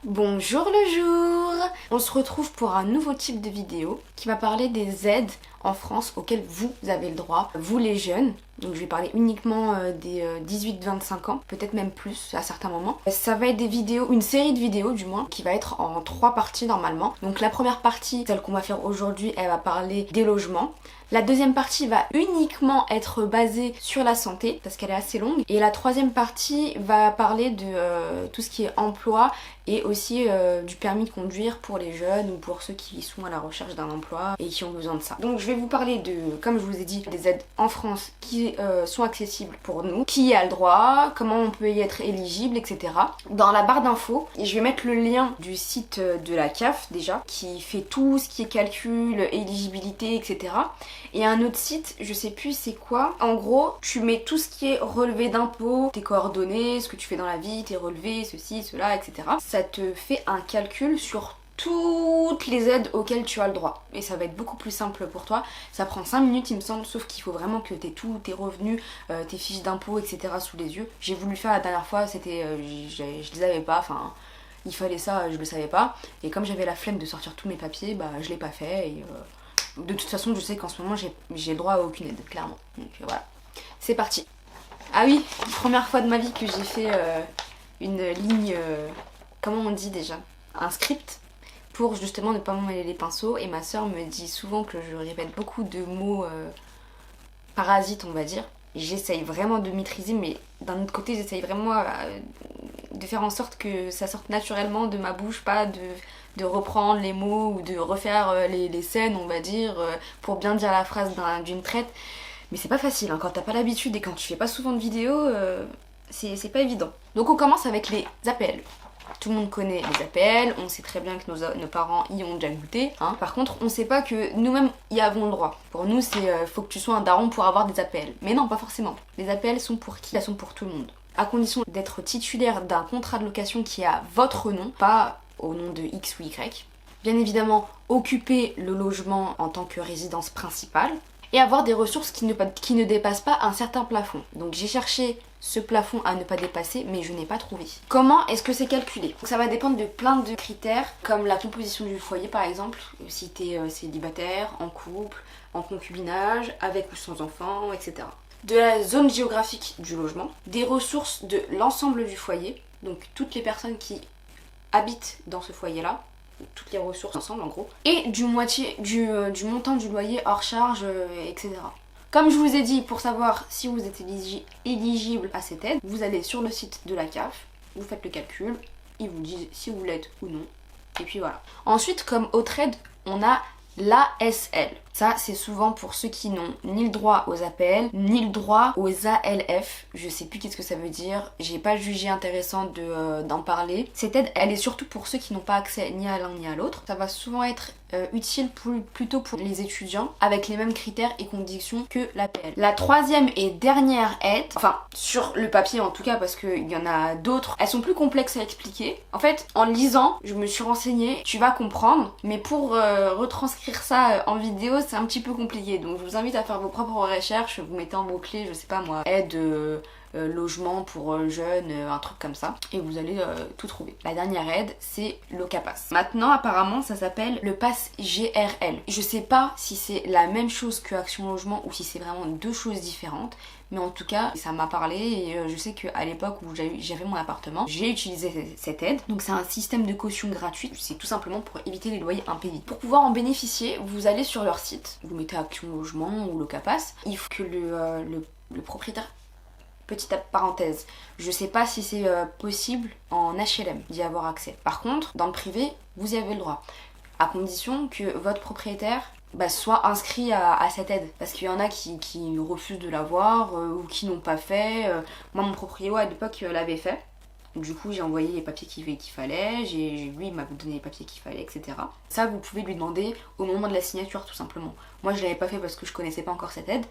Bonjour le jour! On se retrouve pour un nouveau type de vidéo qui va parler des aides en France auxquelles vous avez le droit, vous les jeunes. Donc je vais parler uniquement des 18-25 ans, peut-être même plus à certains moments. Ça va être des vidéos, une série de vidéos du moins, qui va être en 3 parties normalement. Donc la première partie, celle qu'on va faire aujourd'hui, elle va parler des logements. La deuxième partie va uniquement être basée sur la santé, parce qu'elle est assez longue. Et la troisième partie va parler de tout ce qui est emploi et aussi du permis de conduire pour les jeunes ou pour ceux qui sont à la recherche d'un emploi et qui ont besoin de ça. Donc je vais vous parler de, comme je vous ai dit, des aides en France qui sont accessibles pour nous, qui y a le droit, comment on peut y être éligible, etc. Dans la barre d'infos, je vais mettre le lien du site de la CAF déjà, qui fait tout ce qui est calcul, éligibilité, etc. Et un autre site, je sais plus c'est quoi. En gros, tu mets tout ce qui est relevé d'impôts, tes coordonnées, ce que tu fais dans la vie, tes relevés, ceci, cela, etc. Ça te fait un calcul sur toutes les aides auxquelles tu as le droit. Et ça va être beaucoup plus simple pour toi. Ça prend 5 minutes il me semble, sauf qu'il faut vraiment que tu aies tous tes revenus, tes fiches d'impôts, etc. sous les yeux. J'ai voulu le faire la dernière fois, c'était, je les avais pas, enfin... Il fallait ça, je le savais pas. Et comme j'avais la flemme de sortir tous mes papiers, bah je l'ai pas fait. Et de toute façon, je sais qu'en ce moment, j'ai le droit à aucune aide, clairement. Donc voilà, c'est parti. Ah oui, première fois de ma vie que j'ai fait une ligne, comment on dit déjà, un script pour justement ne pas m'emmêler les pinceaux. Et ma soeur me dit souvent que je répète beaucoup de mots parasites, on va dire. J'essaye vraiment de maîtriser, mais d'un autre côté, j'essaye vraiment de faire en sorte que ça sorte naturellement de ma bouche, pas de reprendre les mots ou de refaire les scènes, on va dire, pour bien dire la phrase d'une traite. Mais c'est pas facile, hein, quand t'as pas l'habitude et quand tu fais pas souvent de vidéos, c'est pas évident. Donc on commence avec les APL. Tout le monde connaît les APL, on sait très bien que nos parents y ont déjà goûté. Hein. Par contre, on sait pas que nous-mêmes y avons le droit. Pour nous, c'est faut que tu sois un daron pour avoir des APL. Mais non, pas forcément. Les APL sont pour qui? Elles sont pour tout le monde. À condition d'être titulaire d'un contrat de location qui est à votre nom, pas au nom de X ou Y. Bien évidemment, occuper le logement en tant que résidence principale. Et avoir des ressources qui ne dépassent pas un certain plafond. Donc j'ai cherché ce plafond à ne pas dépasser, mais je n'ai pas trouvé. Comment est-ce que c'est calculé? Donc ça va dépendre de plein de critères, comme la composition du foyer par exemple, si t'es célibataire, en couple, en concubinage, avec ou sans enfant, etc. De la zone géographique du logement, des ressources de l'ensemble du foyer, donc toutes les personnes qui habitent dans ce foyer-là, toutes les ressources ensemble en gros, et du montant du loyer hors charge, etc. Comme je vous ai dit, pour savoir si vous êtes éligible à cette aide, vous allez sur le site de la CAF, vous faites le calcul, ils vous disent si vous l'êtes ou non, et puis voilà. Ensuite, comme autre aide, on a l'ASL. Ça, c'est souvent pour ceux qui n'ont ni le droit aux APL, ni le droit aux ALF. Je sais plus qu'est-ce que ça veut dire. J'ai pas jugé intéressant d'en parler. Cette aide, elle est surtout pour ceux qui n'ont pas accès ni à l'un ni à l'autre. Ça va souvent être utile plutôt pour les étudiants, avec les mêmes critères et conditions que l'APL. La troisième et dernière aide, enfin, sur le papier en tout cas, parce qu'il y en a d'autres, elles sont plus complexes à expliquer. En fait, en lisant, je me suis renseignée, tu vas comprendre, mais pour retranscrire ça en vidéo, c'est un petit peu compliqué. Donc je vous invite à faire vos propres recherches, vous mettez en mots-clés, je sais pas moi, aide logement pour jeunes, un truc comme ça, et vous allez tout trouver. La dernière aide, c'est l'OCAPAS. Maintenant, apparemment, ça s'appelle le Pass GRL. Je sais pas si c'est la même chose que Action Logement ou si c'est vraiment deux choses différentes, mais en tout cas, ça m'a parlé et je sais qu'à l'époque où j'avais mon appartement, j'ai utilisé cette aide. Donc c'est un système de caution gratuite, c'est tout simplement pour éviter les loyers impayés. Pour pouvoir en bénéficier, vous allez sur leur site, vous mettez Action Logement ou l'OCAPAS, il faut que le propriétaire... Petite parenthèse, je sais pas si c'est possible en HLM d'y avoir accès. Par contre, dans le privé, vous y avez le droit. À condition que votre propriétaire soit inscrit à cette aide. Parce qu'il y en a qui refusent de l'avoir ou qui n'ont pas fait. Moi, mon propriétaire à l'époque l'avait fait. Du coup, j'ai envoyé les papiers qu'il fallait, lui il m'a donné les papiers qu'il fallait, etc. Ça, vous pouvez lui demander au moment de la signature, tout simplement. Moi, je l'avais pas fait parce que je connaissais pas encore cette aide,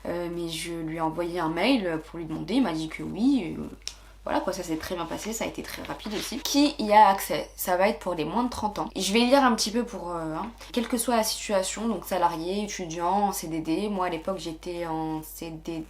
mais je lui ai envoyé un mail pour lui demander, il m'a dit que oui, voilà quoi, ça s'est très bien passé, ça a été très rapide aussi. Qui y a accès? Ça va être pour les moins de 30 ans. Et je vais lire un petit peu pour... quelle que soit la situation, donc salarié, étudiant, en CDD, moi à l'époque j'étais en CDD,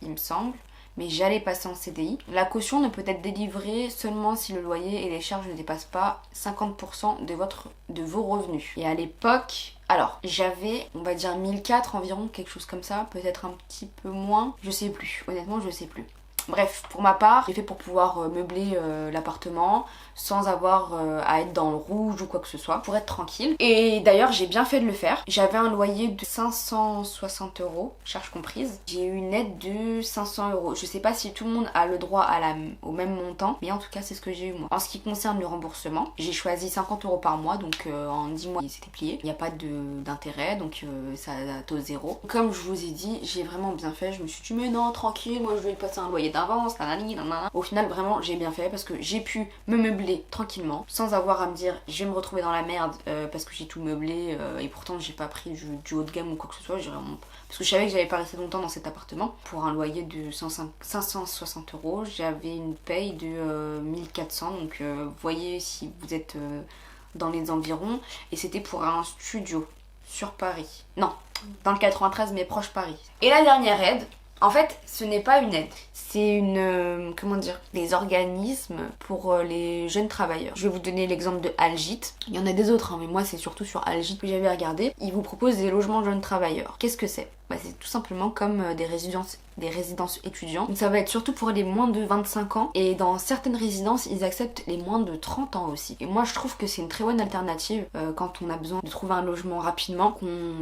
il me semble, mais j'allais passer en CDI. La caution ne peut être délivrée seulement si le loyer et les charges ne dépassent pas 50% de vos revenus. Et à l'époque, alors j'avais, on va dire 1004 environ, quelque chose comme ça, peut-être un petit peu moins, je sais plus, honnêtement je sais plus. Bref, pour ma part, j'ai fait pour pouvoir meubler l'appartement sans avoir à être dans le rouge ou quoi que ce soit, pour être tranquille. Et d'ailleurs, j'ai bien fait de le faire. J'avais un loyer de 560 €, charges comprises. J'ai eu une aide de 500 €. Je sais pas si tout le monde a le droit au même montant, mais en tout cas, c'est ce que j'ai eu moi. En ce qui concerne le remboursement, j'ai choisi 50 € par mois, donc en 10 mois, c'était plié. Il n'y a pas d'intérêt, donc ça a taux zéro. Comme je vous ai dit, j'ai vraiment bien fait. Je me suis dit, mais non, tranquille, moi je vais passer un loyer d'avance, nanani, nanana. Au final, vraiment, j'ai bien fait parce que j'ai pu me meubler tranquillement sans avoir à me dire je vais me retrouver dans la merde parce que j'ai tout meublé et pourtant j'ai pas pris du haut de gamme ou quoi que ce soit. Parce que je savais que j'allais pas rester longtemps dans cet appartement. Pour un loyer de 560 €, j'avais une paye de 1400, donc voyez si vous êtes dans les environs. Et c'était pour un studio sur Paris. Non, dans le 93 mais proche Paris. Et la dernière aide, en fait, ce n'est pas une aide, c'est comment dire, des organismes pour les jeunes travailleurs. Je vais vous donner l'exemple de Algit. Il y en a des autres, hein, mais moi c'est surtout sur Algit que j'avais regardé. Ils vous proposent des logements jeunes travailleurs. Qu'est-ce que c'est ? C'est tout simplement comme des résidences étudiants. Donc ça va être surtout pour les moins de 25 ans et dans certaines résidences ils acceptent les moins de 30 ans aussi. Et moi je trouve que c'est une très bonne alternative quand on a besoin de trouver un logement rapidement,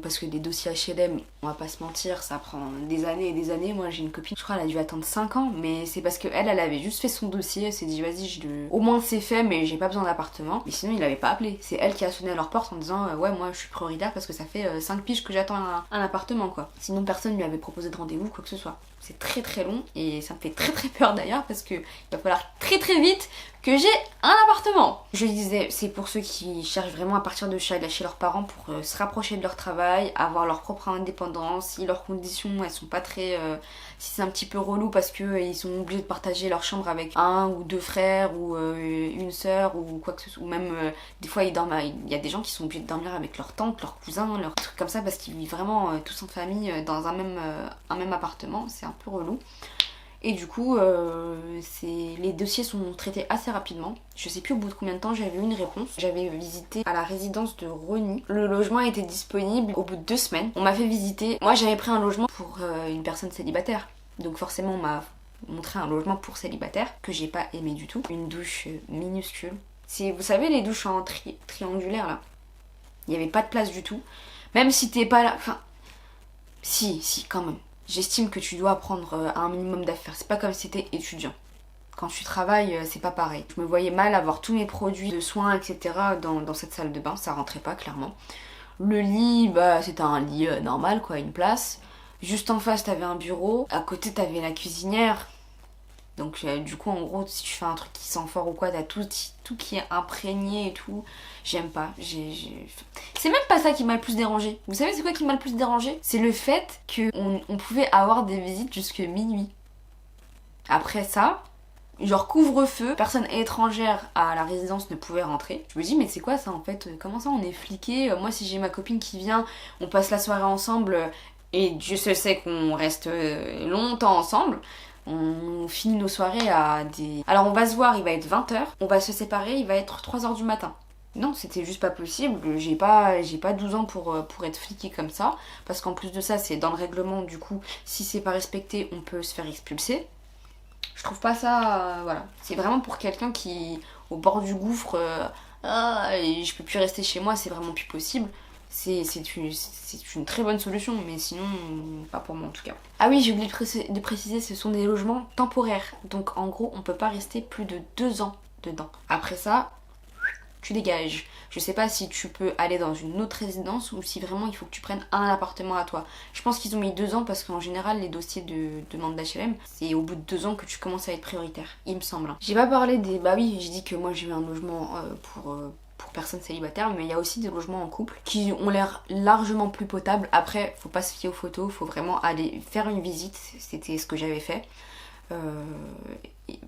parce que les dossiers HLM, on va pas se mentir, ça prend des années et des années. Moi j'ai une copine, je crois elle a dû attendre 5 ans, mais c'est parce qu'elle avait juste fait son dossier, elle s'est dit vas-y au moins c'est fait mais j'ai pas besoin d'appartement. Et sinon il avait pas appelé, c'est elle qui a sonné à leur porte en disant ouais moi je suis prioritaire parce que ça fait 5 piges que j'attends un appartement quoi. Sinon personne lui avait proposé de rendez-vous, quoi que ce soit. C'est très très long et ça me fait très très peur d'ailleurs parce que il va falloir très très vite que j'ai un appartement. Je disais, c'est pour ceux qui cherchent vraiment à partir de chez leurs parents pour se rapprocher de leur travail, avoir leur propre indépendance, si leurs conditions elles sont pas très... si c'est un petit peu relou parce que ils sont obligés de partager leur chambre avec un ou deux frères ou une sœur ou quoi que ce soit, ou même des fois il y a des gens qui sont obligés de dormir avec leur tante, leurs cousins, leurs trucs comme ça parce qu'ils vivent vraiment tous en famille dans un même appartement, c'est un peu relou. Et du coup, les dossiers sont traités assez rapidement. Je sais plus au bout de combien de temps j'avais eu une réponse. J'avais visité à la résidence de Rony. Le logement était disponible au bout de 2 semaines. On m'a fait visiter. Moi, j'avais pris un logement pour une personne célibataire. Donc forcément, on m'a montré un logement pour célibataire que j'ai pas aimé du tout. Une douche minuscule. Vous savez, les douches en triangulaire là. Il n'y avait pas de place du tout. Même si t'es pas là... Enfin... Si, quand même. J'estime que tu dois prendre un minimum d'affaires. C'est pas comme si t'étais étudiant. Quand tu travailles, c'est pas pareil. Je me voyais mal avoir tous mes produits de soins, etc. dans cette salle de bain. Ça rentrait pas, clairement. Le lit, c'était un lit normal, quoi, une place. Juste en face, t'avais un bureau. À côté, t'avais la cuisinière. Donc du coup en gros si tu fais un truc qui sent fort ou quoi, t'as tout qui est imprégné et tout. J'aime pas. C'est même pas ça qui m'a le plus dérangé. Vous savez c'est quoi qui m'a le plus dérangé ? C'est le fait qu'on pouvait avoir des visites jusque minuit. Après ça, genre couvre-feu, personne étrangère à la résidence ne pouvait rentrer. Je me dis mais c'est quoi ça en fait ? Comment ça on est fliqué ? Moi si j'ai ma copine qui vient, on passe la soirée ensemble et Dieu se sait qu'on reste longtemps ensemble. On finit nos soirées à des... Alors on va se voir, il va être 20h, on va se séparer, il va être 3h du matin. Non, c'était juste pas possible, j'ai pas 12 ans pour être fliquée comme ça, parce qu'en plus de ça, c'est dans le règlement, du coup, si c'est pas respecté, on peut se faire expulser. Je trouve pas ça... voilà. C'est vraiment pour quelqu'un qui, au bord du gouffre, et je peux plus rester chez moi, c'est vraiment plus possible. C'est une très bonne solution, mais sinon, pas pour moi en tout cas. Ah oui, j'ai oublié de préciser, ce sont des logements temporaires. Donc en gros, on peut pas rester plus de 2 ans dedans. Après ça, tu dégages. Je sais pas si tu peux aller dans une autre résidence ou si vraiment il faut que tu prennes un appartement à toi. Je pense qu'ils ont mis 2 ans parce qu'en général, les dossiers de demande d'HLM, c'est au bout de 2 ans que tu commences à être prioritaire, il me semble. J'ai pas parlé des... Bah oui, j'ai dit que moi j'ai eu un logement pour personnes célibataires, mais il y a aussi des logements en couple qui ont l'air largement plus potables. Après, faut pas se fier aux photos, faut vraiment aller faire une visite, c'était ce que j'avais fait.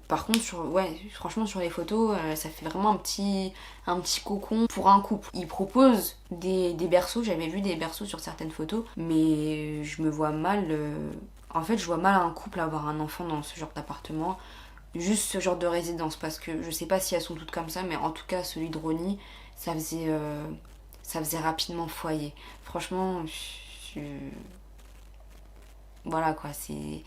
Par contre, franchement sur les photos, ça fait vraiment un petit cocon pour un couple. Ils proposent des berceaux, j'avais vu des berceaux sur certaines photos, mais je me vois mal En fait, je vois mal un couple avoir un enfant dans ce genre d'appartement, juste ce genre de résidence, parce que je sais pas si elles sont toutes comme ça, mais en tout cas, celui de Ronnie, ça faisait rapidement foyer. Franchement, voilà quoi, c'est...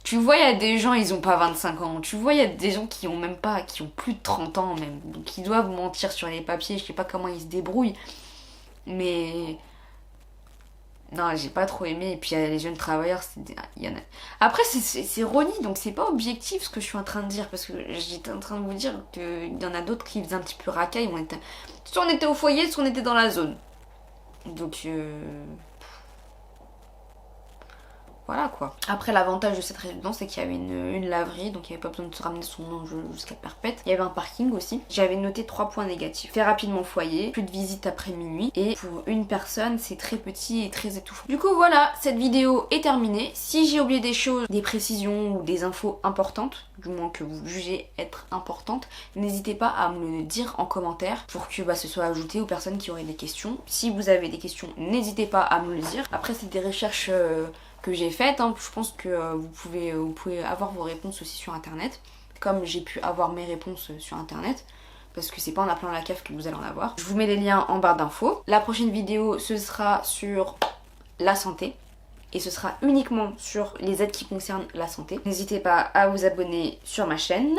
Tu vois, il y a des gens, ils ont pas 25 ans. Tu vois, il y a des gens qui ont même pas, qui ont plus de 30 ans même. Donc ils doivent mentir sur les papiers, je sais pas comment ils se débrouillent. Mais... Non, j'ai pas trop aimé. Et puis il y a les jeunes travailleurs, il y en a... Après, c'est Ronnie, donc c'est pas objectif ce que je suis en train de dire. Parce que j'étais en train de vous dire qu'il y en a d'autres qui faisaient un petit peu racaille. Soit on était au foyer, soit on était dans la zone. Donc... Voilà quoi. Après, l'avantage de cette résidence, c'est qu'il y avait une laverie, donc il n'y avait pas besoin de se ramener son linge jusqu'à perpète. Il y avait un parking aussi. J'avais noté 3 points négatifs. Fait rapidement foyer, plus de visites après minuit, et pour une personne, c'est très petit et très étouffant. Du coup, voilà, cette vidéo est terminée. Si j'ai oublié des choses, des précisions ou des infos importantes, du moins que vous jugez être importantes, n'hésitez pas à me le dire en commentaire pour que ce soit ajouté aux personnes qui auraient des questions. Si vous avez des questions, n'hésitez pas à me le dire. Après, c'est des recherches... que j'ai faite, hein. Je pense que vous pouvez avoir vos réponses aussi sur internet, comme j'ai pu avoir mes réponses sur internet, parce que c'est pas en appelant la CAF que vous allez en avoir. Je vous mets les liens en barre d'infos. La prochaine vidéo, ce sera sur la santé, et ce sera uniquement sur les aides qui concernent la santé. N'hésitez pas à vous abonner sur ma chaîne,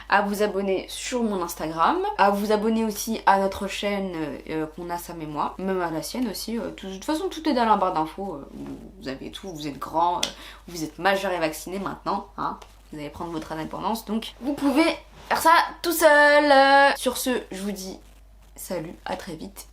à vous abonner sur mon Instagram, à vous abonner aussi à notre chaîne qu'on a Sam et moi, même à la sienne aussi. De toute façon, tout est dans la barre d'infos. Vous avez tout, vous êtes grand, vous êtes majeur et vacciné maintenant, hein. Vous allez prendre votre indépendance, donc vous pouvez faire ça tout seul. Sur ce, je vous dis salut, à très vite.